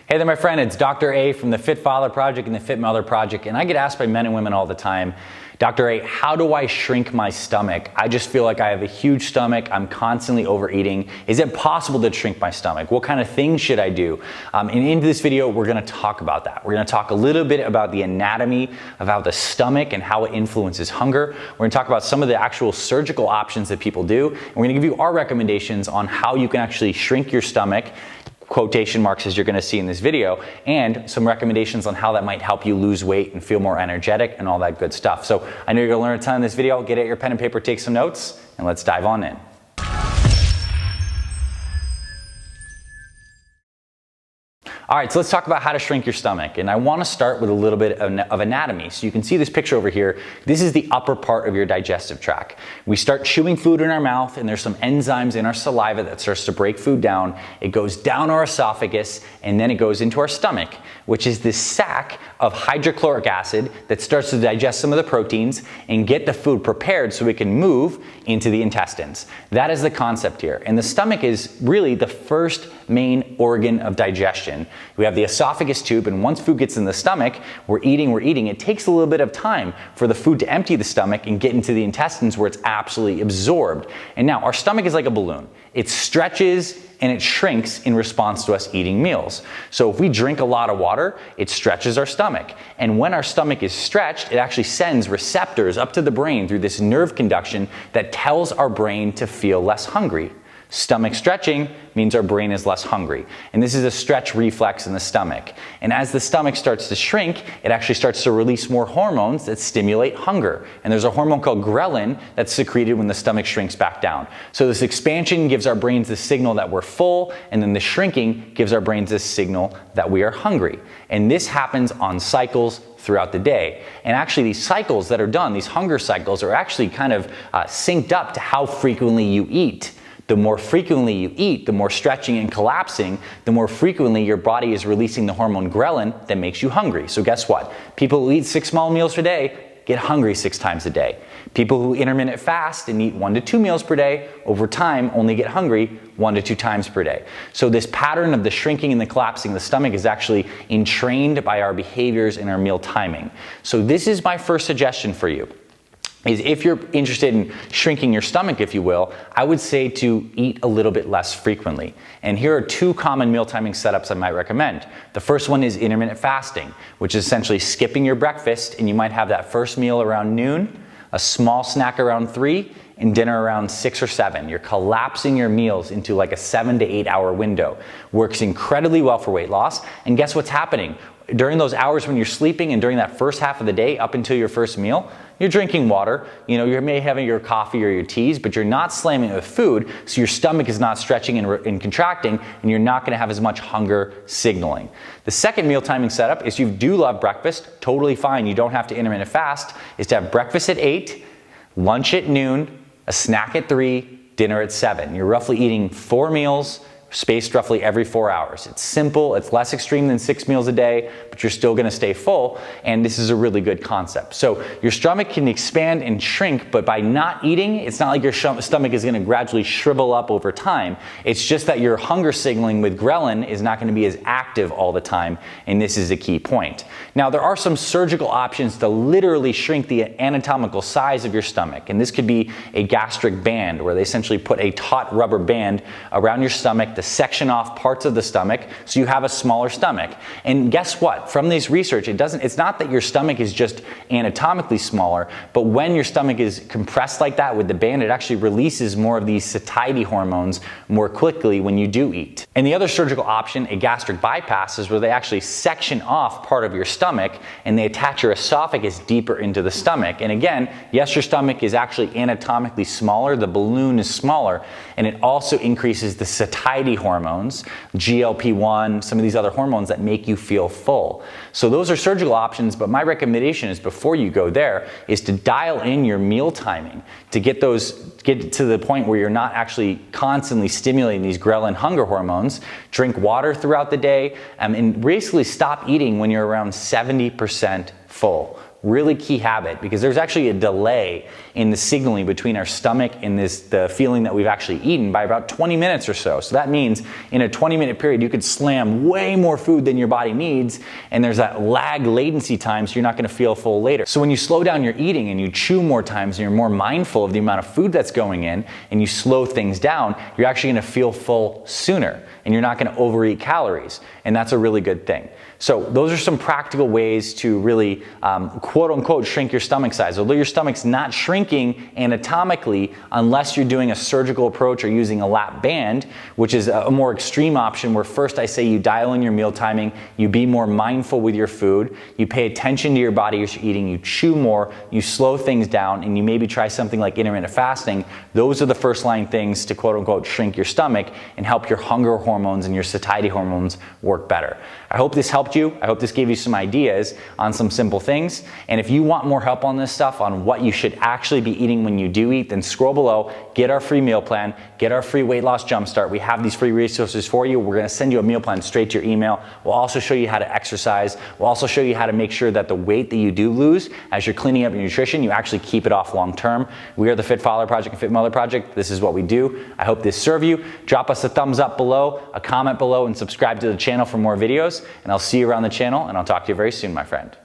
Hey there, my friend. It's Dr. A from the Fit Father Project and the Fit Mother Project, and I get asked by men and women all the time, Dr. A, how do I shrink my stomach? I just feel like I have a huge stomach. I'm constantly overeating. Is it possible to shrink my stomach? What kind of things should I do? And in this video, we're going to talk about that. We're going to talk a little bit about the anatomy of how the stomach and how it influences hunger. We're going to talk about some of the actual surgical options that people do. And we're going to give you our recommendations on how you can actually shrink your stomach, quotation marks as you're going to see in this video, and some recommendations on how that might help you lose weight and feel more energetic and all that good stuff. So I know you're going to learn a ton in this video. Get out your pen and paper, take some notes, and let's dive on in. All right, so let's talk about how to shrink your stomach. And I want to start with a little bit of anatomy. So you can see this picture over here. This is the upper part of your digestive tract. We start chewing food in our mouth, and there's some enzymes in our saliva that starts to break food down. It goes down our esophagus, and then it goes into our stomach, which is this sac of hydrochloric acid that starts to digest some of the proteins and get the food prepared so it can move into the intestines. That is the concept here. And the stomach is really the first main organ of digestion. We have the esophagus tube, and once food gets in the stomach, we're eating. It takes a little bit of time for the food to empty the stomach and get into the intestines where it's absolutely absorbed. And now our stomach is like a balloon. It stretches and it shrinks in response to us eating meals. So if we drink a lot of water, it stretches our stomach. And when our stomach is stretched, it actually sends receptors up to the brain through this nerve conduction that tells our brain to feel less hungry. Stomach stretching means our brain is less hungry. And this is a stretch reflex in the stomach. And as the stomach starts to shrink, it actually starts to release more hormones that stimulate hunger. And there's a hormone called ghrelin that's secreted when the stomach shrinks back down. So this expansion gives our brains the signal that we're full, and then the shrinking gives our brains this signal that we are hungry. And this happens on cycles throughout the day. And actually these cycles that are done, these hunger cycles, are actually kind of synced up to how frequently you eat. The more frequently you eat, the more stretching and collapsing, the more frequently your body is releasing the hormone ghrelin that makes you hungry. So guess what? People who eat 6 small meals a day get hungry 6 times a day. People who intermittent fast and eat 1 to 2 meals per day, over time only get hungry 1 to 2 times per day. So this pattern of the shrinking and the collapsing of the stomach is actually entrained by our behaviors and our meal timing. So this is my first suggestion for you. Is if you're interested in shrinking your stomach, if you will, I would say to eat a little bit less frequently. And here are 2 common meal timing setups I might recommend. The first one is intermittent fasting, which is essentially skipping your breakfast, and you might have that first meal around noon, a small snack around 3, and dinner around 6 or 7. You're collapsing your meals into like a 7 to 8 hour window. Works incredibly well for weight loss. And guess what's happening? During those hours when you're sleeping and during that first half of the day up until your first meal, you're drinking water, you may be having your coffee or your teas, but you're not slamming it with food, so your stomach is not stretching and contracting, and you're not gonna have as much hunger signaling. The second meal timing setup is you do love breakfast, totally fine, you don't have to intermittent fast, is to have breakfast at 8, lunch at noon, a snack at 3, dinner at 7. You're roughly eating 4 meals, spaced roughly every 4 hours. It's simple, it's less extreme than 6 meals a day, but you're still gonna stay full, and this is a really good concept. So your stomach can expand and shrink, but by not eating, it's not like your stomach is gonna gradually shrivel up over time. It's just that your hunger signaling with ghrelin is not gonna be as active all the time, and this is a key point. Now, there are some surgical options to literally shrink the anatomical size of your stomach, and this could be a gastric band, where they essentially put a taut rubber band around your stomach to section off parts of the stomach so you have a smaller stomach. And guess what? From this research, it's not that your stomach is just anatomically smaller, but when your stomach is compressed like that with the band, it actually releases more of these satiety hormones more quickly when you do eat. And the other surgical option, a gastric bypass, is where they actually section off part of your stomach and they attach your esophagus deeper into the stomach. And again, yes, your stomach is actually anatomically smaller, the balloon is smaller, and it also increases the satiety hormones, GLP-1, some of these other hormones that make you feel full. So those are surgical options, but my recommendation is before you go there is to dial in your meal timing to get to the point where you're not actually constantly stimulating these ghrelin hunger hormones. Drink water throughout the day, and basically stop eating when you're around 70% full. really key habit, because there's actually a delay in the signaling between our stomach and the feeling that we've actually eaten by about 20 minutes or so. So that means in a 20-minute period, you could slam way more food than your body needs, and there's that lag latency time, so you're not gonna feel full later. So when you slow down your eating and you chew more times and you're more mindful of the amount of food that's going in and you slow things down, you're actually gonna feel full sooner and you're not gonna overeat calories. And that's a really good thing. So those are some practical ways to really quote unquote shrink your stomach size. Although your stomach's not shrinking anatomically unless you're doing a surgical approach or using a lap band, which is a more extreme option where first I say you dial in your meal timing, you be more mindful with your food, you pay attention to your body as you're eating, you chew more, you slow things down, and you maybe try something like intermittent fasting. Those are the first line things to quote unquote shrink your stomach and help your hunger hormones and your satiety hormones work better. I hope this helped you. I hope this gave you some ideas on some simple things. And if you want more help on this stuff, on what you should actually be eating when you do eat, then scroll below, get our free meal plan, get our free weight loss jumpstart. We have these free resources for you. We're gonna send you a meal plan straight to your email. We'll also show you how to exercise. We'll also show you how to make sure that the weight that you do lose as you're cleaning up your nutrition, you actually keep it off long term. We are the Fit Father Project and Fit Mother Project. This is what we do. I hope this served you. Drop us a thumbs up below, a comment below, and subscribe to the channel for more videos. And I'll see you around the channel, and I'll talk to you very soon, my friend.